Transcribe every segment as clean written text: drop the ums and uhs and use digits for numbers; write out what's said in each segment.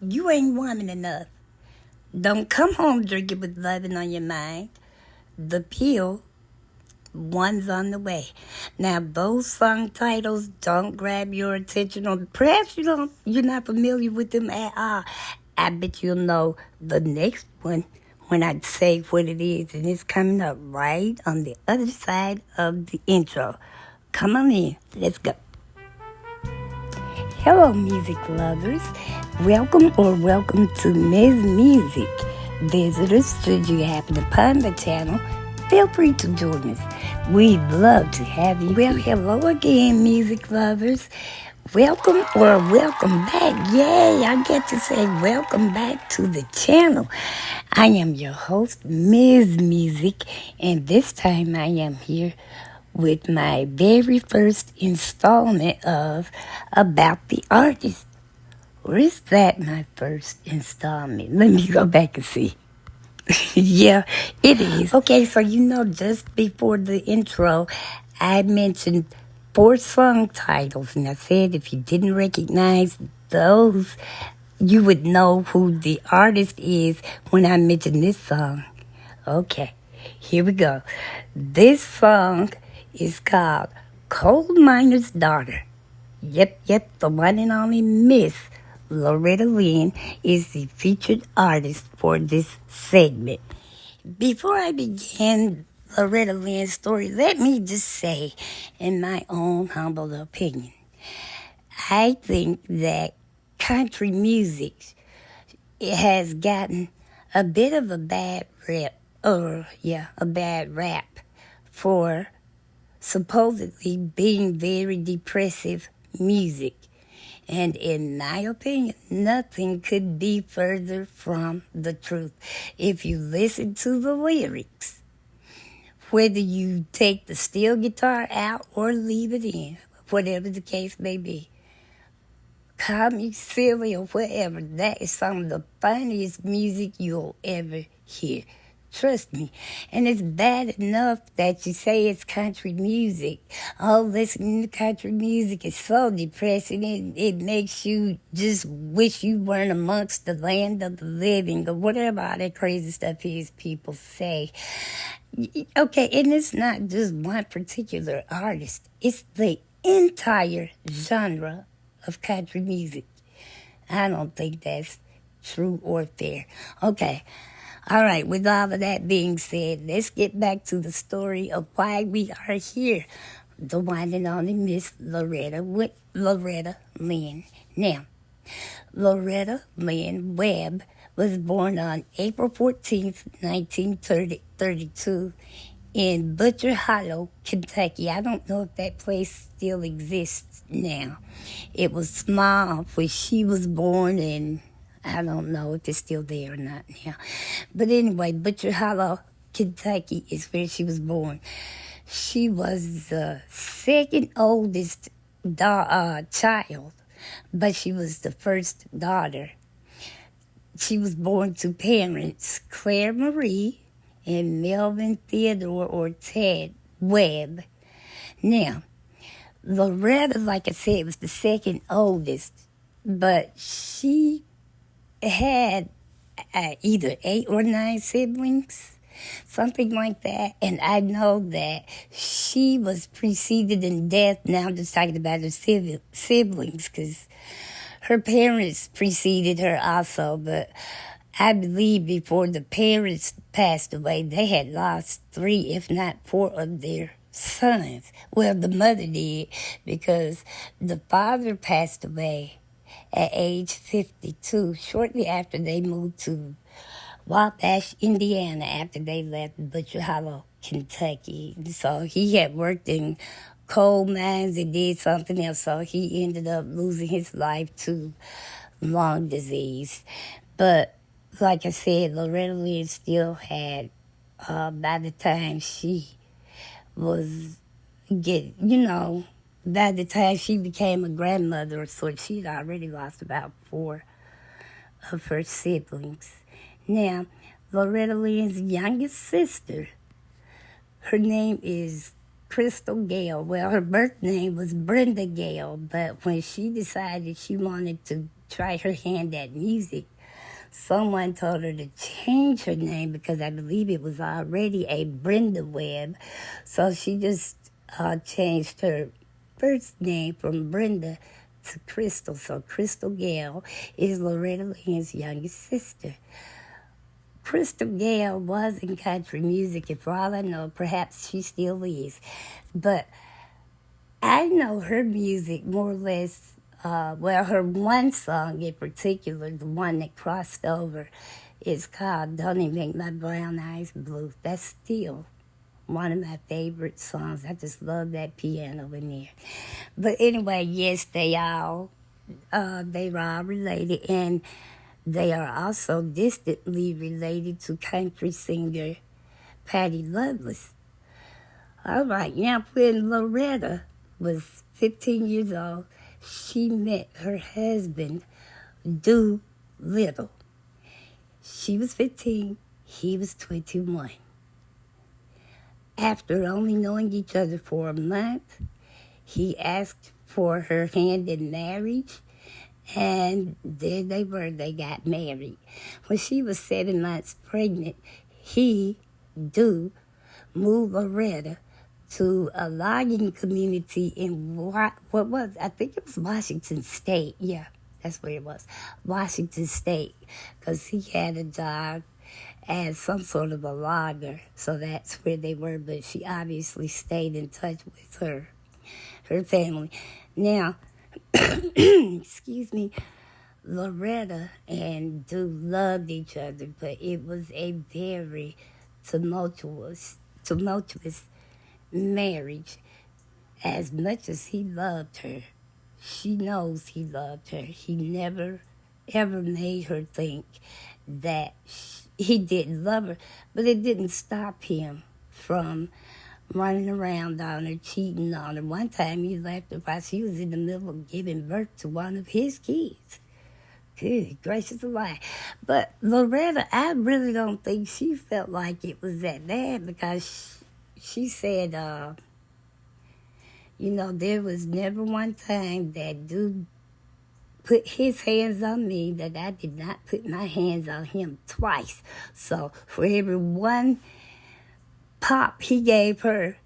You ain't woman enough. Don't come home drinking with loving on your mind. The pill, one's on the way. Now, those song titles don't grab your attention, or perhaps you're not familiar with them at all. I bet you'll know the next one when I say what it is, and it's coming up right on the other side of the intro. Come on in, let's go. Hello, music lovers. Welcome to Ms. Music. Visitors, should you happen upon the channel, feel free to join us. We'd love to have you. Well, hello again, music lovers. Welcome back. Yay, I get to say welcome back to the channel. I am your host, Ms. Music, and this time I am here with my very first installment of About the Artist. Or is that my first installment? Let me go back and see. Yeah, it is. Okay, so just before the intro, I mentioned 4 song titles, and I said if you didn't recognize those, you would know who the artist is when I mention this song. Okay, here we go. This song is called Coal Miner's Daughter. Yep, the one and only Miss Loretta Lynn is the featured artist for this segment. Before I begin Loretta Lynn's story, let me just say, in my own humble opinion, I think that country music has gotten a bit of a bad rap for supposedly being very depressive music. And in my opinion, nothing could be further from the truth. If you listen to the lyrics, whether you take the steel guitar out or leave it in, whatever the case may be, call me silly or whatever, that is some of the funniest music you'll ever hear. Trust me. And it's bad enough that you say it's country music. Oh, listening to country music is so depressing. It makes you just wish you weren't amongst the land of the living, or whatever all that crazy stuff is people say. Okay, and it's not just one particular artist. It's the entire genre of country music. I don't think that's true or fair. Okay. All right, with all of that being said, let's get back to the story of why we are here. The one and only Miss Loretta Lynn. Now, Loretta Lynn Webb was born on April 14th, 1932 in Butcher Hollow, Kentucky. I don't know if that place still exists now. It was small when she was born, and I don't know if it's still there or not now. But anyway, Butcher Hollow, Kentucky is where she was born. She was the second oldest child, but she was the first daughter. She was born to parents Claire Marie and Melvin Theodore or Ted Webb. Now, Loretta, like I said, was the second oldest, but she had either 8 or 9 siblings, something like that. And I know that she was preceded in death. Now I'm just talking about her siblings, because her parents preceded her also. But I believe before the parents passed away, they had lost 3, if not 4 of their sons. Well, the mother did, because the father passed away at age 52, shortly after they moved to Wabash, Indiana, after they left Butcher Hollow, Kentucky. So he had worked in coal mines and did something else, so he ended up losing his life to lung disease. But like I said, Loretta Lynn still had, by the time she was by the time she became a grandmother or so, she'd already lost about 4 of her siblings. Now, Loretta Lynn's youngest sister, her name is Crystal Gale. Well, her birth name was Brenda Gale, but when she decided she wanted to try her hand at music, someone told her to change her name because I believe it was already a Brenda Webb. So she just changed her first name from Brenda to Crystal. So Crystal Gale is Loretta Lynn's youngest sister. Crystal Gale was in country music, and for all I know, perhaps she still is. But I know her music more or less, her one song in particular, the one that crossed over, is called Don't It Make My Brown Eyes Blue. That's still one of my favorite songs. I just love that piano in there. But anyway, yes, they were all related, and they are also distantly related to country singer Patty Loveless. All right, now when Loretta was 15 years old, she met her husband, Little. She was 15, he was 21. After only knowing each other for a month, he asked for her hand in marriage, and there they were, they got married. When she was 7 months pregnant, he, moved Loretta to a logging community in I think it was Washington State. Yeah, that's where it was, Washington State, because he had a job as some sort of a logger. So that's where they were, but she obviously stayed in touch with her family. Now, excuse me, Loretta and loved each other, but it was a very tumultuous marriage. As much as he loved her, she knows he loved her. He never, ever made her think that he didn't love her, but it didn't stop him from running around on her, cheating on her. One time he left her while she was in the middle of giving birth to one of his kids. Good gracious alive. But Loretta, I really don't think she felt like it was that bad, because she said, there was never one time that dude put his hands on me that I did not put my hands on him twice. So for every one pop he gave her,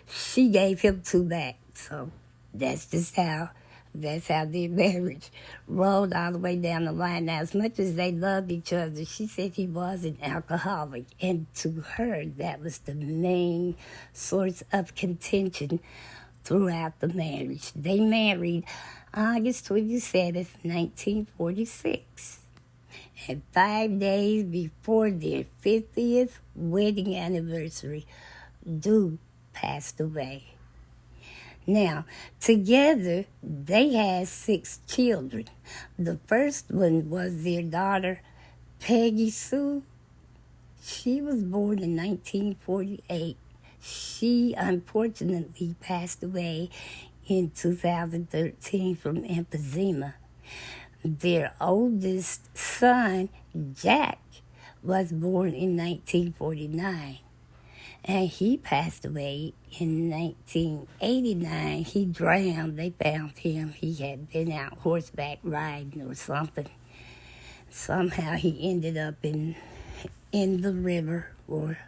she gave him two back. So that's just how their marriage rolled all the way down the line. Now, as much as they loved each other, she said he was an alcoholic, and to her, that was the main source of contention throughout the marriage. They married August 27th, 1946. And 5 days before their 50th wedding anniversary, passed away. Now, together, they had 6 children. The first one was their daughter, Peggy Sue. She was born in 1948. She unfortunately passed away in 2013 from emphysema. Their oldest son, Jack, was born in 1949. And he passed away in 1989. He drowned. They found him. He had been out horseback riding or something. Somehow he ended up in the river or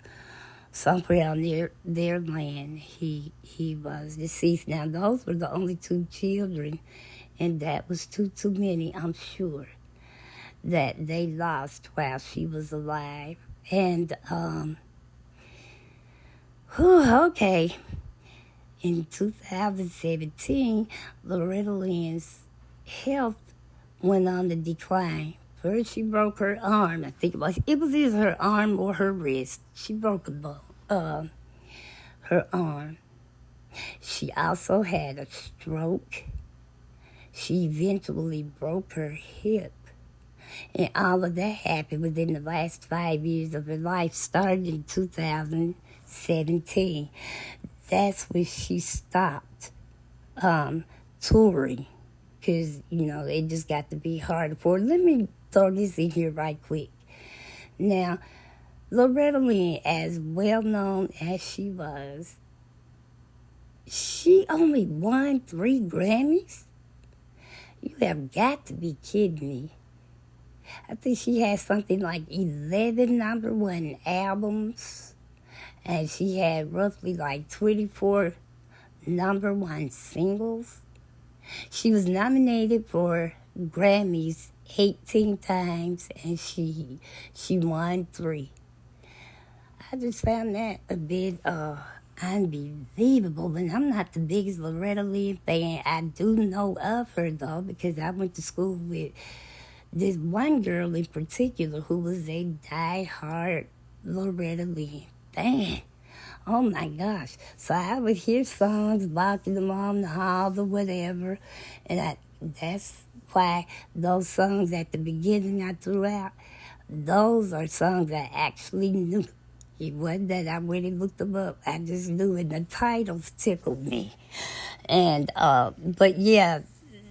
somewhere on their land. He was deceased. Now, those were the only 2 children, and that was too many, I'm sure, that they lost while she was alive. And, okay. In 2017, Loretta Lynn's health went on the decline. First, she broke her arm. I think it was either her arm or her wrist. She broke a bone, her arm. She also had a stroke. She eventually broke her hip. And all of that happened within the last 5 years of her life, started in 2017. That's when she stopped touring, because, it just got to be hard for her. Let me throw this in here right quick. Now, Loretta Lynn, as well known as she was, she only won 3 Grammys. You have got to be kidding me. I think she had something like 11 number one albums, and she had roughly like 24 number one singles. She was nominated for Grammys 18 times, and she won 3. I just found that a bit unbelievable. And I'm not the biggest Loretta Lynn fan. I do know of her, though, because I went to school with this one girl in particular who was a die-hard Loretta Lynn fan. Oh my gosh. So I would hear songs, walking along the halls or whatever, and that's why those songs at the beginning I threw out, those are songs I actually knew. It wasn't that I really looked them up. I just knew, and the titles tickled me. And, but yeah,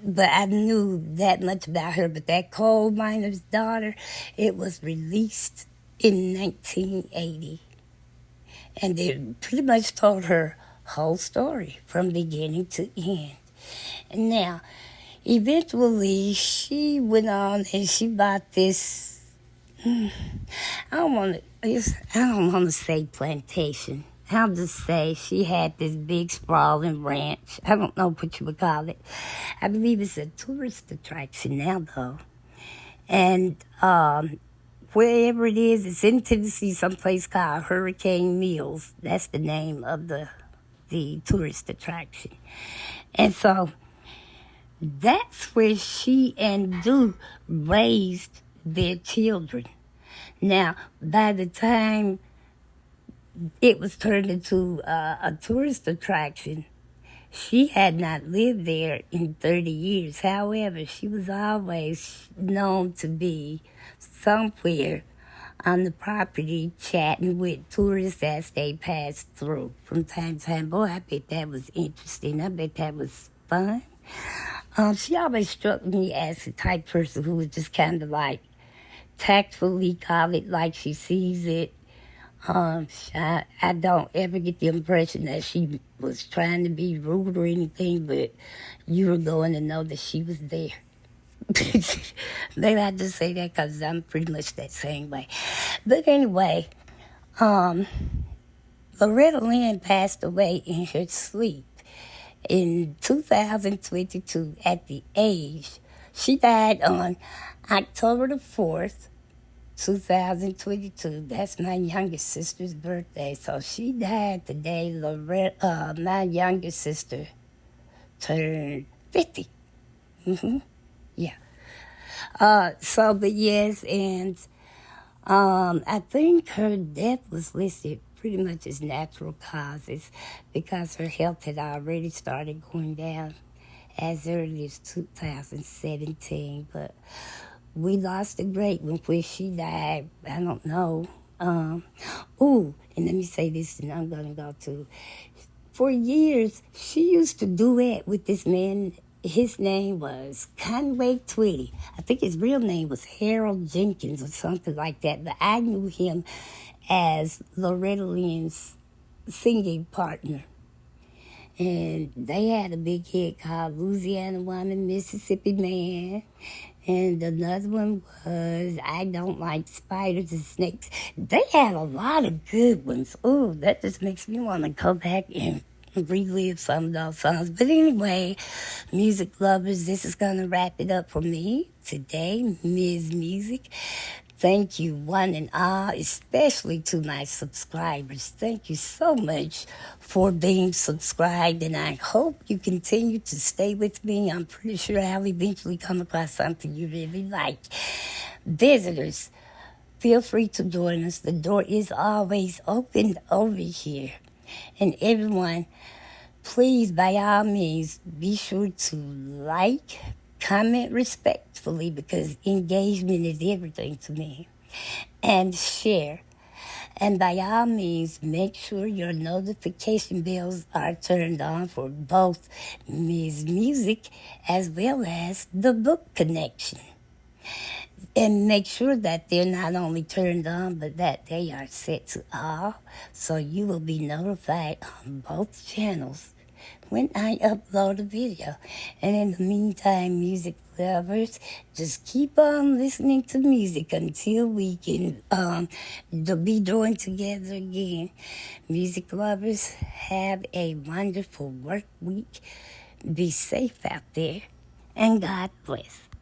but I knew that much about her. But that Coal Miner's Daughter, it was released in 1980. And it pretty much told her whole story from beginning to end. And now, eventually, she went on and she bought this. I don't want to say plantation. I'll just say she had this big sprawling ranch. I don't know what you would call it. I believe it's a tourist attraction now, though. And wherever it is, it's in Tennessee, someplace called Hurricane Mills. That's the name of the tourist attraction. And so that's where she and Du raised their children. Now, by the time it was turned into a tourist attraction, she had not lived there in 30 years. However, she was always known to be somewhere on the property chatting with tourists as they passed through from time to time. Boy, I bet that was interesting. I bet that was fun. She always struck me as the type person who was just kind of like tactfully call it like she sees it. I don't ever get the impression that she was trying to be rude or anything, but you were going to know that she was there. Maybe I just say that because I'm pretty much that same way. But anyway, Loretta Lynn passed away in her sleep in 2022 at the age. She died on October the 4th, 2022. That's my youngest sister's birthday. So she died the day my youngest sister turned 50. Yeah. But yes, and I think her death was listed pretty much as natural causes because her health had already started going down as early as 2017. But we lost a great one when she died. I don't know. And let me say this, and I'm going to go to. For years, she used to duet with this man. His name was Conway Twitty. I think his real name was Harold Jenkins or something like that. But I knew him as Loretta Lynn's singing partner. And they had a big hit called Louisiana Woman, Mississippi Man. And another one was I Don't Like Spiders and Snakes. They had a lot of good ones. Ooh, that just makes me want to go back and relive some of those songs. But anyway, music lovers, this is going to wrap it up for me today, Ms. Music. Thank you, one and all, especially to my subscribers. Thank you so much for being subscribed, and I hope you continue to stay with me. I'm pretty sure I'll eventually come across something you really like. Visitors, feel free to join us. The door is always open over here. And everyone, please, by all means, be sure to like, comment respectfully because engagement is everything to me, and share. And by all means, make sure your notification bells are turned on for both Ms. Music as well as the Book Connection. And make sure that they're not only turned on, but that they are set to all, so you will be notified on both channels when I upload a video. And in the meantime, music lovers, just keep on listening to music until we can be joined together again. Music lovers, have a wonderful work week. Be safe out there, and God bless.